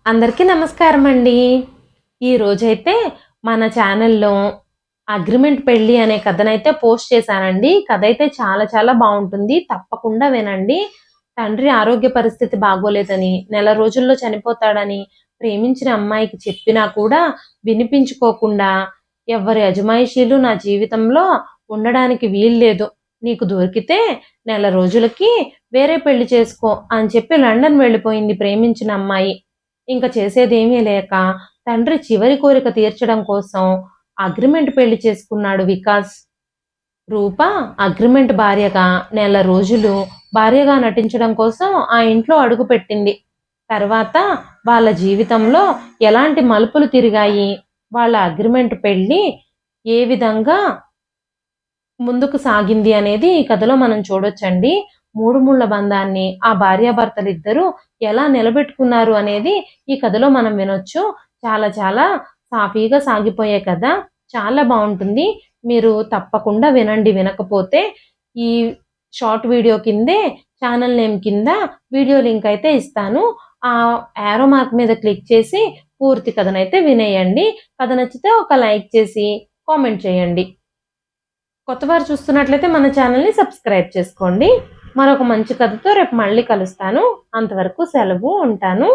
అందరికీ నమస్కారం అండి. ఈరోజైతే మన ఛానల్‌లో అగ్రిమెంట్ పెళ్లి అనే కథనైతే పోస్ట్ చేశానండి. కథ అయితే చాలా చాలా బావుంటుంది. తప్పకుండా వినండి. తండ్రి ఆరోగ్య పరిస్థితి బాగోలేదని, నెల రోజుల్లో చనిపోతాడని ప్రేమించిన అమ్మాయికి చెప్పినా కూడా వినిపించుకోకుండా, ఎవ్వరి అజమాయిషీలు నా జీవితంలో ఉండడానికి వీల్లేదు. నీకు దొరికితే నెల రోజులకి వేరే పెళ్లి చేసుకో అని చెప్పి లండన్ వెళ్ళిపోయింది ప్రేమించిన అమ్మాయి. ఇంక చేసేదేమీ లేక తండ్రి చివరి కోరిక తీర్చడం కోసం అగ్రిమెంట్ పెళ్లి చేసుకున్నాడు వికాస్. రూప అగ్రిమెంట్ భార్యగా నెల రోజులు భార్యగా నటించడం కోసం ఆ ఇంట్లో అడుగుపెట్టింది. తర్వాత వాళ్ళ జీవితంలో ఎలాంటి మలుపులు తిరిగాయి, వాళ్ళ అగ్రిమెంట్ పెళ్లి ఏ విధంగా ముందుకు సాగింది అనేది ఈ కథలో మనం చూడొచ్చండి. మూడు ముళ్ళ బంధాన్ని ఆ భార్యాభర్తలిద్దరూ ఎలా నిలబెట్టుకున్నారు అనేది ఈ కథలో మనం వినొచ్చు. చాలా చాలా సాఫీగా సాగిపోయే కథ. చాలా బావుంటుంది. మీరు తప్పకుండా వినండి. వినకపోతే ఈ షార్ట్ వీడియో కిందే ఛానల్ నేమ్ కింద వీడియో లింక్ అయితే ఇస్తాను. ఆ యారో మార్క్ మీద క్లిక్ చేసి పూర్తి కథనైతే వినేయండి. కథ నచ్చితే ఒక లైక్ చేసి కామెంట్ చేయండి. కొత్తవారు చూస్తున్నట్లయితే మన ఛానల్‌ని సబ్స్క్రైబ్ చేసుకోండి. మరొక మంచి కథతో రేపు మళ్ళీ కలుస్తాను. అంతవరకు సెలవు. ఉంటాను.